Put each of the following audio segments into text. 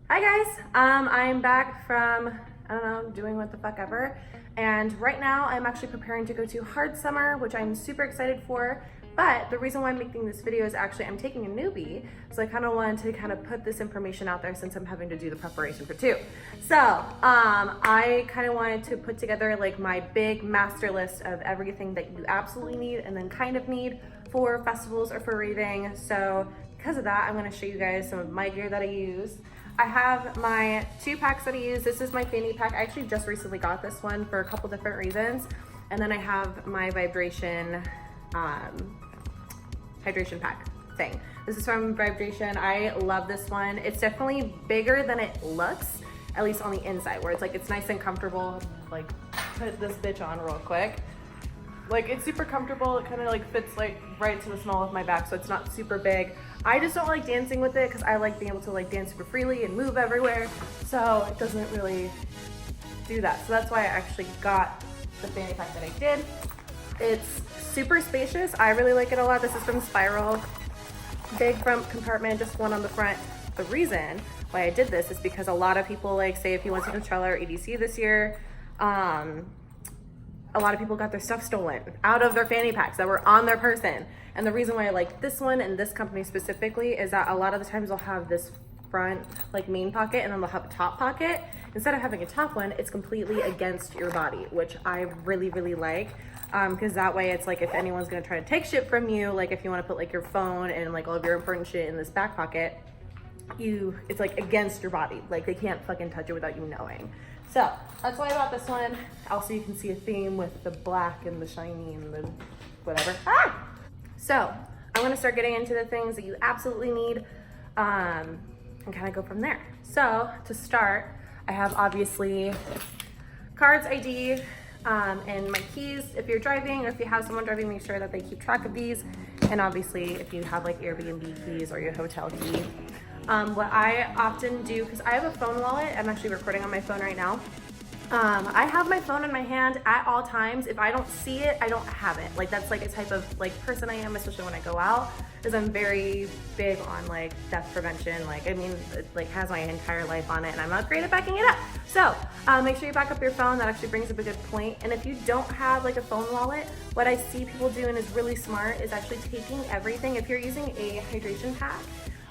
Hi guys, I'm back from, I don't know, doing what the fuck ever. And right now I'm actually preparing to go to Hard Summer, which I'm super excited for. But the reason why I'm making this video is actually I'm taking a newbie. So I kind of wanted to kind of put this information out there since I'm having to do the preparation for two. So I kind of wanted to put together like my big master list of everything that you absolutely need and then kind of need for festivals or for raving. So because of that, I'm going to show you guys some of my gear that I use. I have my 2 packs that I use. This is my fanny pack. I actually just recently got this one for a couple different reasons. And then I have my hydration pack thing. This is from Vibration. I love this one. It's definitely bigger than it looks, at least on the inside, where it's like, it's nice and comfortable. Like, put this bitch on real quick. Like, it's super comfortable. It kind of like fits like right to the small of my back, so it's not super big. I just don't like dancing with it because I like being able to like dance super freely and move everywhere. So it doesn't really do that. So that's why I actually got the fanny pack that I did. It's super spacious. I really like it a lot. This is from Spiral. Big front compartment, just one on the front. The reason why I did this is because a lot of people, like, say if you went to Coachella or EDC this year, a lot of people got their stuff stolen out of their fanny packs that were on their person. And the reason why I like this one and this company specifically is that a lot of the times they'll have this front like main pocket and then they'll have a top pocket. Instead of having a top one, it's completely against your body, which I really, really like. Because that way it's like if anyone's gonna try to take shit from you, like if you wanna put like your phone and like all of your important shit in this back pocket, it's like against your body. Like they can't fucking touch it without you knowing. So that's why I bought this one. Also, you can see a theme with the black and the shiny and the whatever. So I'm gonna start getting into the things that you absolutely need and kind of go from there. So to start, I have obviously cards, ID, and my keys. If you're driving or if you have someone driving, make sure that they keep track of these. And obviously if you have like Airbnb keys or your hotel key. What I often do, because I have a phone wallet, I'm actually recording on my phone right now. I have my phone in my hand at all times. If I don't see it, I don't have it. Like that's like a type of like person I am, especially when I go out, is I'm very big on like theft prevention. Like, I mean, it like has my entire life on it and I'm not great at backing it up. So make sure you back up your phone. That actually brings up a good point. And if you don't have like a phone wallet, what I see people doing is really smart is actually taking everything. If you're using a hydration pack,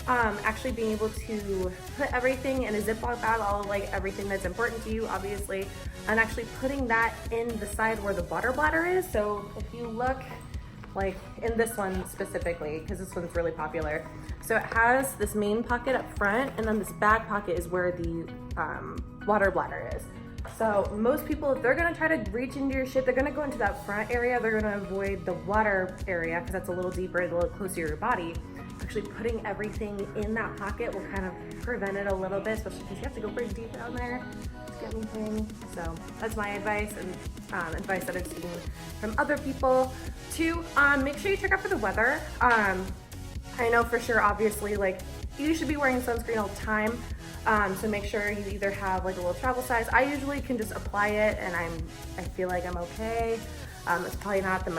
actually being able to put everything in a Ziploc bag, all of like everything that's important to you, obviously, and actually putting that in the side where the water bladder is. So if you look like in this one specifically, because this one's really popular. So it has this main pocket up front and then this back pocket is where the water bladder is. So most people, if they're gonna try to reach into your shit, they're gonna go into that front area. They're gonna avoid the water area because that's a little deeper, a little closer to your body. Actually putting everything in that pocket will kind of prevent it a little bit, especially because you have to go pretty deep down there to get anything. So that's my advice and advice that I've seen from other people. 2, make sure you check out for the weather. I know for sure, obviously, like you should be wearing sunscreen all the time. So make sure you either have like a little travel size. I usually can just apply it and I feel like I'm okay. It's probably not the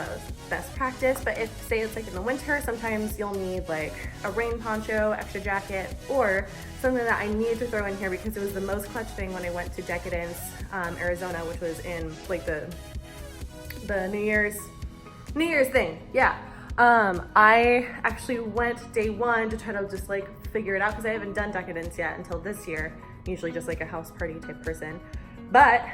best practice, but if say it's like in the winter, sometimes you'll need like a rain poncho, extra jacket, or something that I needed to throw in here because it was the most clutch thing when I went to Decadence, Arizona, which was in like the New Year's thing. Yeah. I actually went day 1 to try to just like figure it out because I haven't done Decadence yet until this year. I'm usually just like a house party type person. But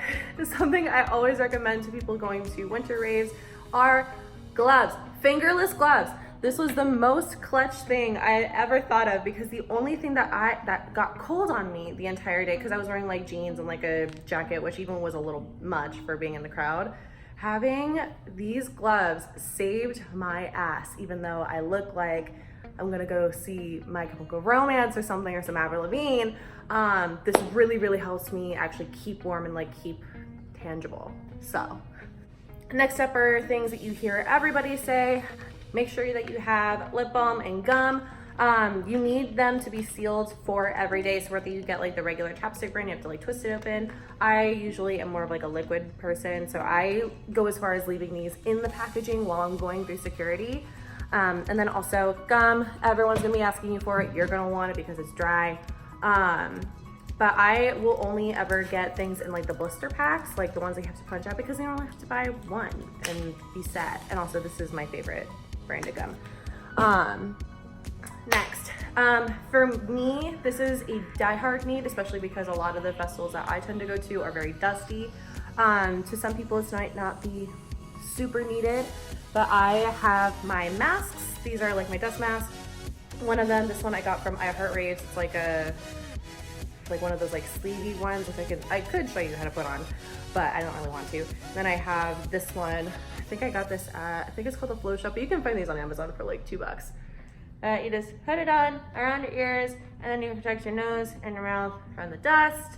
something I always recommend to people going to winter raves are gloves, fingerless gloves. This was the most clutch thing I ever thought of because the only thing that got cold on me the entire day, because I was wearing like jeans and like a jacket, which even was a little much for being in the crowd. Having these gloves saved my ass, even though I look like I'm gonna go see My Chemical Romance or something, or some Avril Lavigne. This really, really helps me actually keep warm and like keep tangible. So next up are things that you hear everybody say. Make sure that you have lip balm and gum. You need them to be sealed for every day. So whether you get like the regular chapstick brand, you have to like twist it open. I usually am more of like a liquid person. So I go as far as leaving these in the packaging while I'm going through security. And then also gum, everyone's gonna be asking you for it. You're gonna want it because it's dry. but I will only ever get things in like the blister packs, like the ones that you have to punch out, because you only have to buy one and be set. And also this is my favorite brand of gum. Next, for me, this is a diehard need, especially because a lot of the festivals that I tend to go to are very dusty. To some people, this might not be super needed, but I have my masks. These are like my dust masks. One of them, this one I got from iHeartRaves. It's like one of those like sleevey ones, which I could show you how to put on, but I don't really want to. Then I have this one. I think I got this at, I think it's called the Flow Shop, but you can find these on Amazon for like $2. You just put it on around your ears, and then you protect your nose and your mouth from the dust.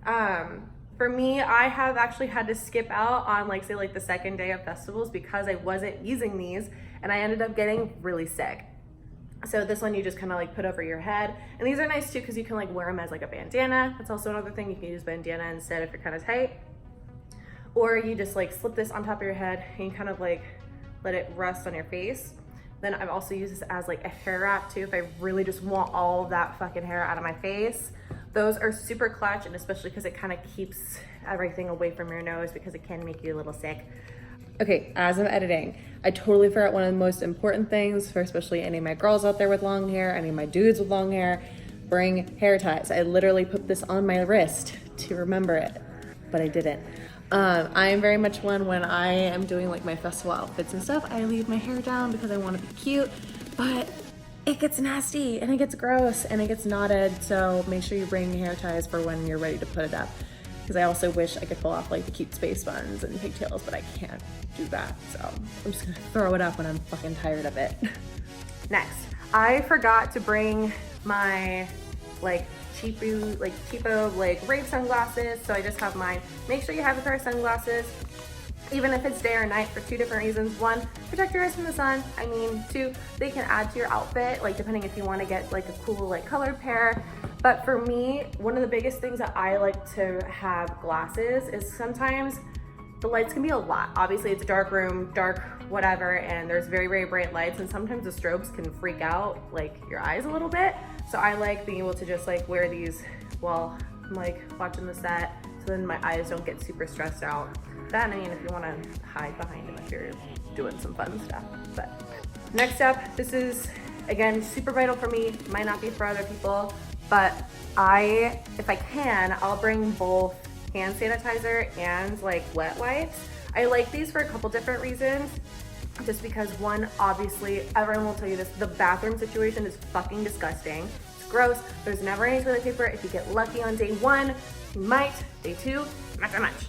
For me, I have actually had to skip out on like, say like the second day of festivals because I wasn't using these, and I ended up getting really sick. So this one you just kind of like put over your head, and these are nice too because you can like wear them as like a bandana. That's also another thing, you can use bandana instead if you're kind of tight. Or you just like slip this on top of your head and you kind of like let it rest on your face. Then I've also used this as like a hair wrap too if I really just want all of that fucking hair out of my face. Those are super clutch, and especially because it kind of keeps everything away from your nose because it can make you a little sick. Okay, as I'm editing, I totally forgot one of the most important things for especially any of my girls out there with long hair, any of my dudes with long hair: bring hair ties. I literally put this on my wrist to remember it, but I didn't. I am very much one, when I am doing like my festival outfits and stuff, I leave my hair down because I want to be cute, but it gets nasty and it gets gross and it gets knotted. So make sure you bring hair ties for when you're ready to put it up. Because I also wish I could pull off like the cute space buns and pigtails, but I can't do that. So I'm just gonna throw it up when I'm fucking tired of it. Next, I forgot to bring my cheapo rave sunglasses, so I just have mine. Make sure you have a pair of sunglasses, even if it's day or night, for two different reasons. One, protect your eyes from the sun. I mean, two, they can add to your outfit, like depending if you want to get like a cool like colored pair. But for me, one of the biggest things that I like to have glasses is sometimes the lights can be a lot. Obviously it's a dark room, dark whatever, and there's very, very bright lights, and sometimes the strobes can freak out like your eyes a little bit. So I like being able to just like wear these while I'm like watching the set, so then my eyes don't get super stressed out. That, I mean, if you want to hide behind them if you're doing some fun stuff. But next up, this is again super vital for me, might not be for other people, but if I can, I'll bring both hand sanitizer and like wet wipes. I like these for a couple different reasons. Just because, one, obviously everyone will tell you this, the bathroom situation is fucking disgusting. It's gross. There's never any toilet paper. If you get lucky on day one, you might. Day two, not so much.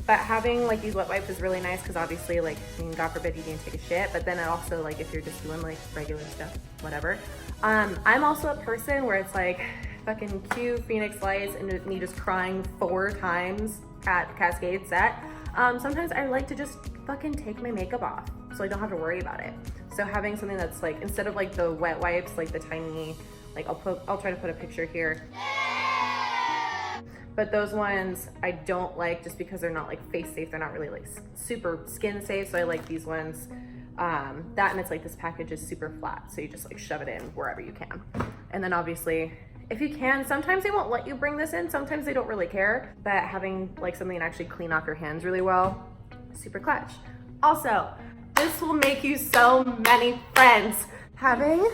But having like these wet wipes is really nice because obviously, like, I mean, God forbid you didn't take a shit, but then it also, like, if you're just doing like regular stuff, whatever. I'm also a person where it's like fucking cue Phoenix Lights and me just crying 4 times at Cascade set. Sometimes I like to just fucking take my makeup off so I don't have to worry about it. So having something that's like, instead of like the wet wipes, like the tiny, like I'll try to put a picture here. But those ones I don't like just because they're not like face safe. They're not really like super skin safe. So I like these ones. That, and it's like this package is super flat. So you just like shove it in wherever you can. And then obviously, if you can, sometimes they won't let you bring this in. Sometimes they don't really care. But having like something that actually clean off your hands really well, super clutch. Also, this will make you so many friends. Having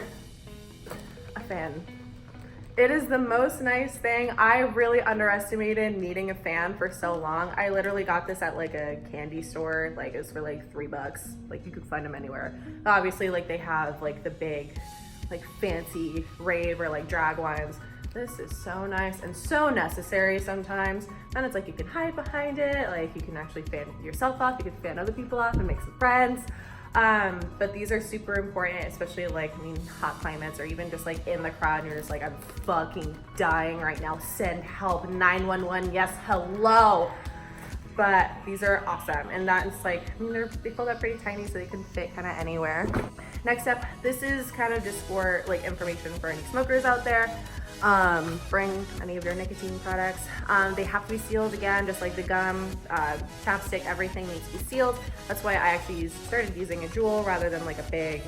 a fan. It is the most nice thing. I really underestimated needing a fan for so long. I literally got this at like a candy store. Like it was for like $3. Like you could find them anywhere. Obviously, like they have like the big, like fancy rave or like drag ones. This is so nice and so necessary sometimes. And it's like you can hide behind it. Like you can actually fan yourself off. You can fan other people off and make some friends. But these are super important, especially like, I mean, hot climates or even just like in the crowd and you're just like, I'm fucking dying right now. Send help, 911, yes, hello. But these are awesome. And that's like, I mean, they fold up pretty tiny so they can fit kind of anywhere. Next up, this is kind of just for like information for any smokers out there. Bring any of your nicotine products. They have to be sealed again, just like the gum, chapstick, everything needs to be sealed. That's why I actually started using a Juul rather than like a big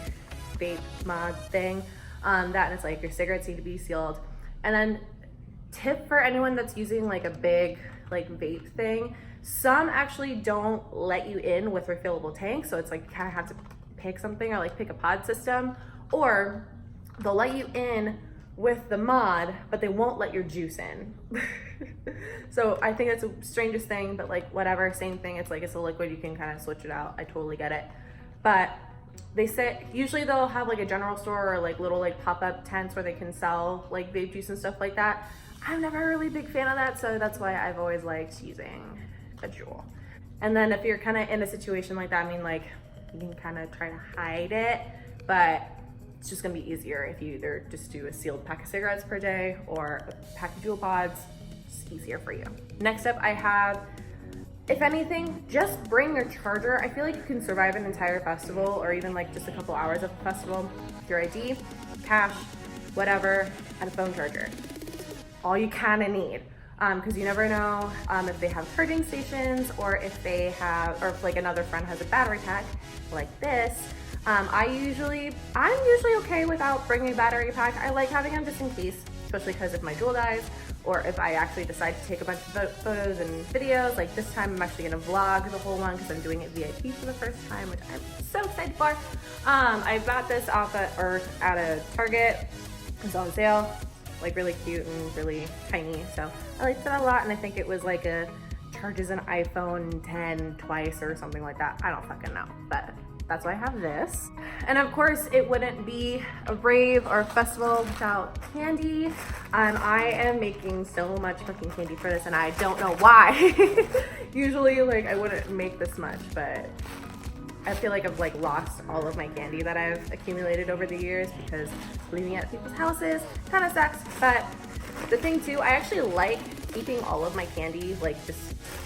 vape mod thing. That and it's like your cigarettes need to be sealed. And then Tip for anyone that's using like a big like vape thing, some actually don't let you in with refillable tanks, so it's like you kind of have to pick something, or like pick a pod system, or they'll let you in with the mod, but they won't let your juice in. So I think that's the strangest thing, but like whatever, same thing. It's like, it's a liquid, you can kind of switch it out. I totally get it. But they say usually they'll have like a general store or like little like pop-up tents where they can sell like vape juice and stuff like that. I'm never a really big fan of that, so that's why I've always liked using a Juul. And then if you're kind of in a situation like that, I mean, like, you can kind of try to hide it, but it's just gonna be easier if you either just do a sealed pack of cigarettes per day or a pack of Juul pods. It's easier for you. Next up, I have, if anything, just bring your charger. I feel like you can survive an entire festival or even like just a couple hours of the festival with your ID, cash, whatever, and a phone charger. All you kind of need, because you never know if they have charging stations, or if they have, or if like another friend has a battery pack like this. I'm usually okay without bringing a battery pack. I like having them just in case, especially because if my Juul dies, or if I actually decide to take a bunch of photos and videos. Like this time I'm actually gonna vlog the whole one because I'm doing it VIP for the first time, which I'm so excited for. I bought this off at a Target. It's on sale, like really cute and really tiny. So I liked it a lot, and I think it was like charges an iPhone 10 twice or something like that. I don't fucking know, but that's why I have this. And of course, it wouldn't be a rave or a festival without candy. I am making so much fucking candy for this, and I don't know why. Usually, like, I wouldn't make this much, but I feel like I've like lost all of my candy that I've accumulated over the years because leaving it at people's houses kind of sucks. But the thing too, I actually like keeping all of my candy like just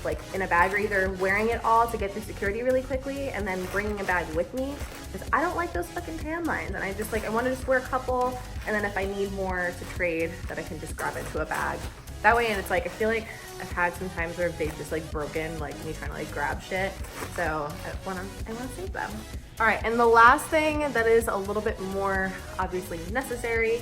like in a bag, or either wearing it all to get through security really quickly and then bringing a bag with me, because I don't like those fucking tan lines, and I just like, I want to just wear a couple, and then if I need more to trade, that I can just grab into a bag that way. And it's like, I feel like I've had some times where they've just like broken, like me trying to like grab shit, so I want to save them. All right, and the last thing that is a little bit more obviously necessary,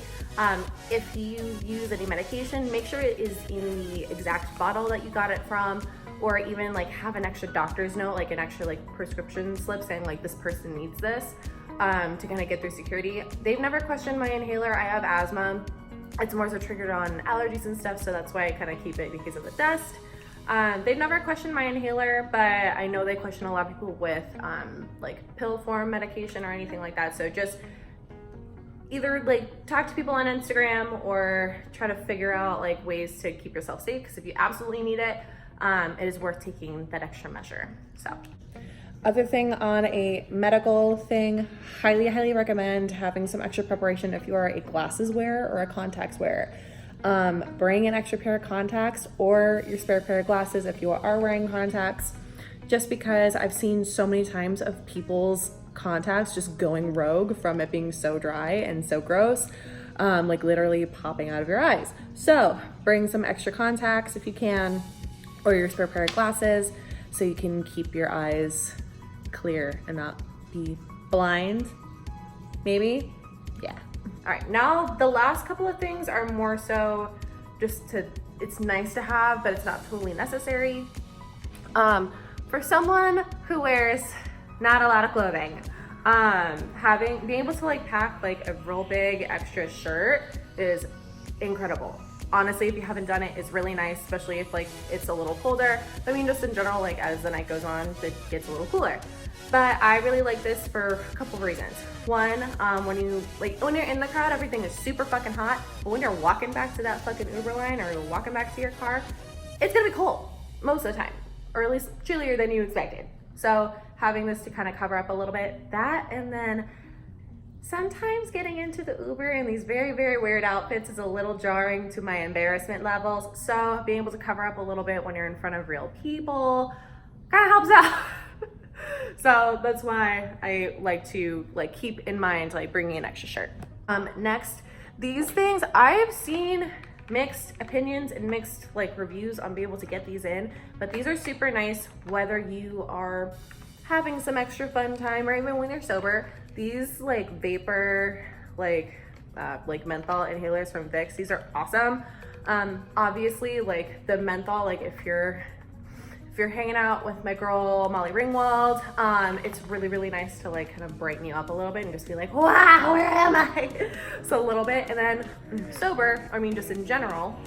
if you use any medication, make sure it is in the exact bottle that you got it from, or even like have an extra doctor's note, like an extra like prescription slip saying like this person needs this, to kind of get through security. They've never questioned my inhaler. I have asthma. It's more so triggered on allergies and stuff, so that's why I kind of keep it because of the dust. They've never questioned my inhaler, but I know they question a lot of people with like pill form medication or anything like that. So just either like talk to people on Instagram or try to figure out like ways to keep yourself safe, because if you absolutely need it, it is worth taking that extra measure. So, other thing on a medical thing, highly recommend having some extra preparation if you are a glasses wearer or a contacts wearer. Bring an extra pair of contacts or your spare pair of glasses if you are wearing contacts, just because I've seen so many times of people's contacts just going rogue from it being so dry and so gross, like literally popping out of your eyes. So bring some extra contacts if you can, or your spare pair of glasses, so you can keep your eyes clear and not be blind, maybe. Yeah. All right, now the last couple of things are more so just it's nice to have, but it's not totally necessary. For someone who wears not a lot of clothing, being able to like pack like a real big extra shirt is incredible. Honestly, if you haven't done it, it's really nice, especially if like it's a little colder. I mean, just in general, like as the night goes on, it gets a little cooler. But I really like this for a couple of reasons. One, when you're in the crowd, everything is super fucking hot. But when you're walking back to that fucking Uber line or walking back to your car, it's gonna be cold most of the time, or at least chillier than you expected. So having this to kind of cover up a little bit, that, and then sometimes getting into the Uber in these very weird outfits is a little jarring to my embarrassment levels. So being able to cover up a little bit when you're in front of real people kind of helps out. So that's why I like to keep in mind bringing an extra shirt. Next, these things, I have seen mixed opinions and mixed reviews on being able to get these in, but these are super nice whether you are having some extra fun time or even when you're sober. These vapor menthol inhalers from Vicks, these are awesome. Obviously, like the menthol, like if you're hanging out with my girl Molly Ringwald, it's really, really nice to like kind of brighten you up a little bit and just be like, wow, where am I? So a little bit. And then sober, I mean, just in general,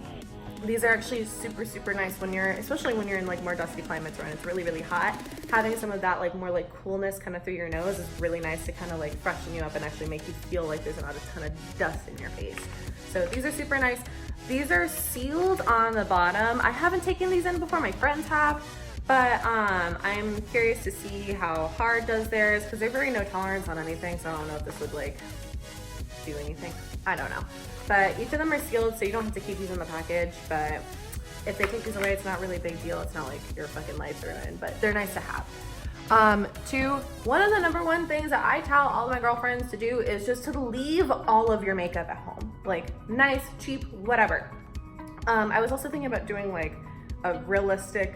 these are actually super, super nice when especially when you're in like more dusty climates when it's really, really hot. Having some of that like more like coolness kind of through your nose is really nice to kind of like freshen you up and actually make you feel like there's not a ton of dust in your face. So these are super nice. These are sealed on the bottom. I haven't taken these in before, my friends have, but I'm curious to see how hard does theirs, because they're very no tolerance on anything, so I don't know if this would like do anything. I don't know. But each of them are sealed, so you don't have to keep these in the package, but if they take these away, it's not really a big deal. It's not like your fucking life's ruined, but they're nice to have. Two, one of the number one things that I tell all of my girlfriends to do is just to leave all of your makeup at home. Like nice, cheap, whatever. I was also thinking about doing like a realistic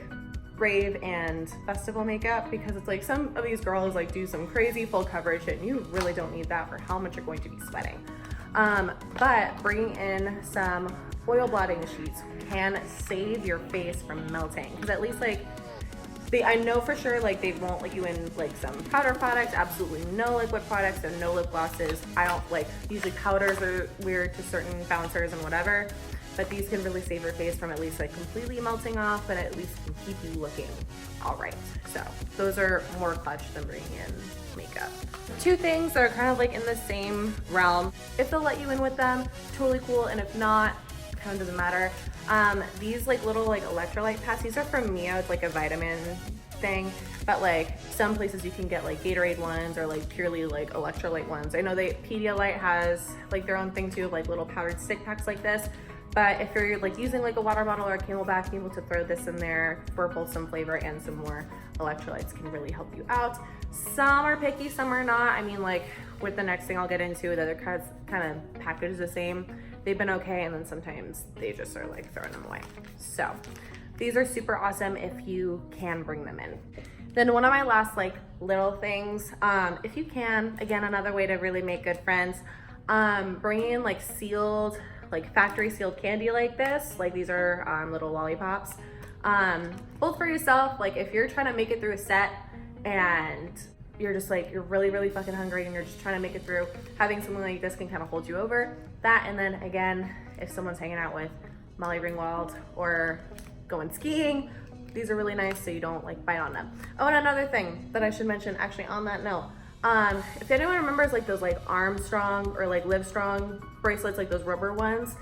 rave and festival makeup, because it's like some of these girls like do some crazy full coverage shit and you really don't need that for how much you're going to be sweating. But bringing in some oil blotting sheets can save your face from melting, because at least like I know for sure like they won't let you in like some powder products, absolutely no liquid products and no lip glosses. I don't like, usually powders are weird to certain bouncers and whatever, but these can really save your face from at least like completely melting off, but at least can keep you looking all right. So those are more clutch than bringing in makeup. Two things that are kind of like in the same realm. If they'll let you in with them, totally cool, and if not, kind of doesn't matter. These like little like electrolyte pads, these are from Mio. It's like a vitamin thing, but like some places you can get like Gatorade ones or like purely like electrolyte ones. I know Pedialyte has like their own thing too, like little powdered stick packs like this. But if you're like using like a water bottle or a Camelback, being able to throw this in there for both some flavor and some more electrolytes can really help you out. Some are picky, some are not. I mean, like with the next thing I'll get into, the other kind of packaged the same. They've been okay, and then sometimes they just are like throwing them away. So these are super awesome if you can bring them in. Then one of my last like little things, if you can, again, another way to really make good friends, bringing in like sealed, like factory sealed candy like this. Like these are little lollipops, both for yourself. Like if you're trying to make it through a set and you're just like, you're really, really fucking hungry and you're just trying to make it through, having something like this can kind of hold you over that. And then again, if someone's hanging out with Molly Ringwald or going skiing, these are really nice so you don't like bite on them. Oh, and another thing that I should mention actually on that note, if anyone remembers like those like Armstrong or like Livestrong bracelets, like those rubber ones,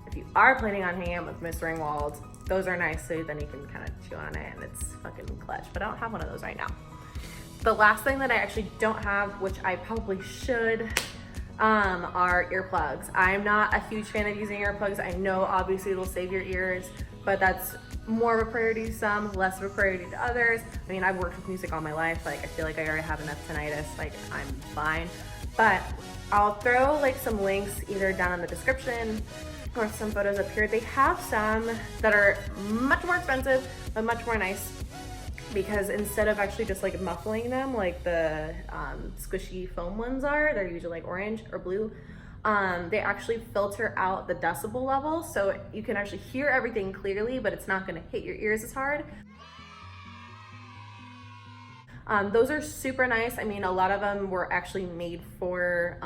if you are planning on hanging out with Miss Ringwald, those are nice, so then you can kind of chew on it and it's fucking clutch, but I don't have one of those right now. The last thing that I actually don't have, which I probably should, are earplugs. I'm not a huge fan of using earplugs. I know obviously it'll save your ears, but that's more of a priority to some, less of a priority to others. I mean, I've worked with music all my life. Like I feel like I already have enough tinnitus, like I'm fine. But I'll throw like some links either down in the description or some photos up here. They have some that are much more expensive, but much more nice, because instead of actually just like muffling them like the squishy foam ones are, they're usually like orange or blue, they actually filter out the decibel level, so you can actually hear everything clearly, but it's not gonna hit your ears as hard. Those are super nice. I mean, a lot of them were actually made for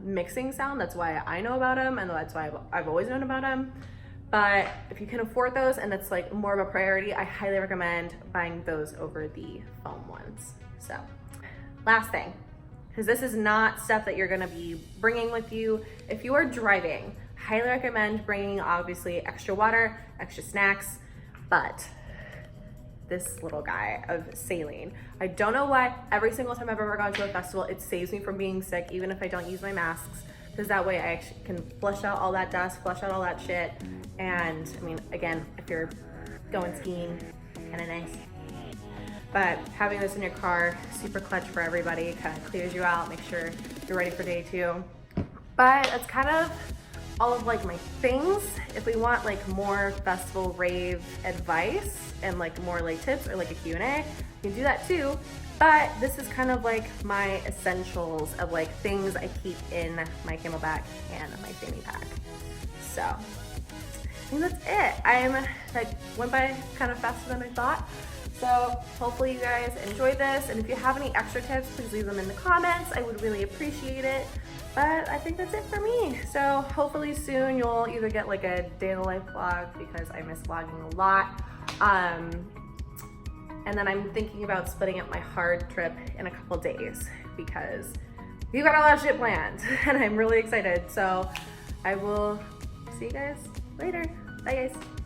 mixing sound. That's why I know about them, and that's why I've always known about them. But if you can afford those and it's like more of a priority, I highly recommend buying those over the foam ones. So last thing, because this is not stuff that you're gonna be bringing with you. If you are driving, highly recommend bringing obviously extra water, extra snacks, but this little guy of saline. I don't know why every single time I've ever gone to a festival, it saves me from being sick, even if I don't use my masks, because that way I actually can flush out all that dust, flush out all that shit. And I mean, again, if you're going skiing, kind of nice. But having this in your car, super clutch for everybody, kind of clears you out, make sure you're ready for day 2. But that's kind of all of like my things. If we want like more festival rave advice and like more like tips or like a Q&A, you can do that too. But this is kind of like my essentials of like things I keep in my Camelback and my fanny pack. So I think that's it. That went by kind of faster than I thought. So hopefully you guys enjoyed this. And if you have any extra tips, please leave them in the comments. I would really appreciate it. But I think that's it for me. So hopefully soon you'll either get like a day in the life vlog, because I miss vlogging a lot. And then I'm thinking about splitting up my hard trip in a couple days, because we've got a lot of shit planned and I'm really excited. So I will see you guys later. Bye guys.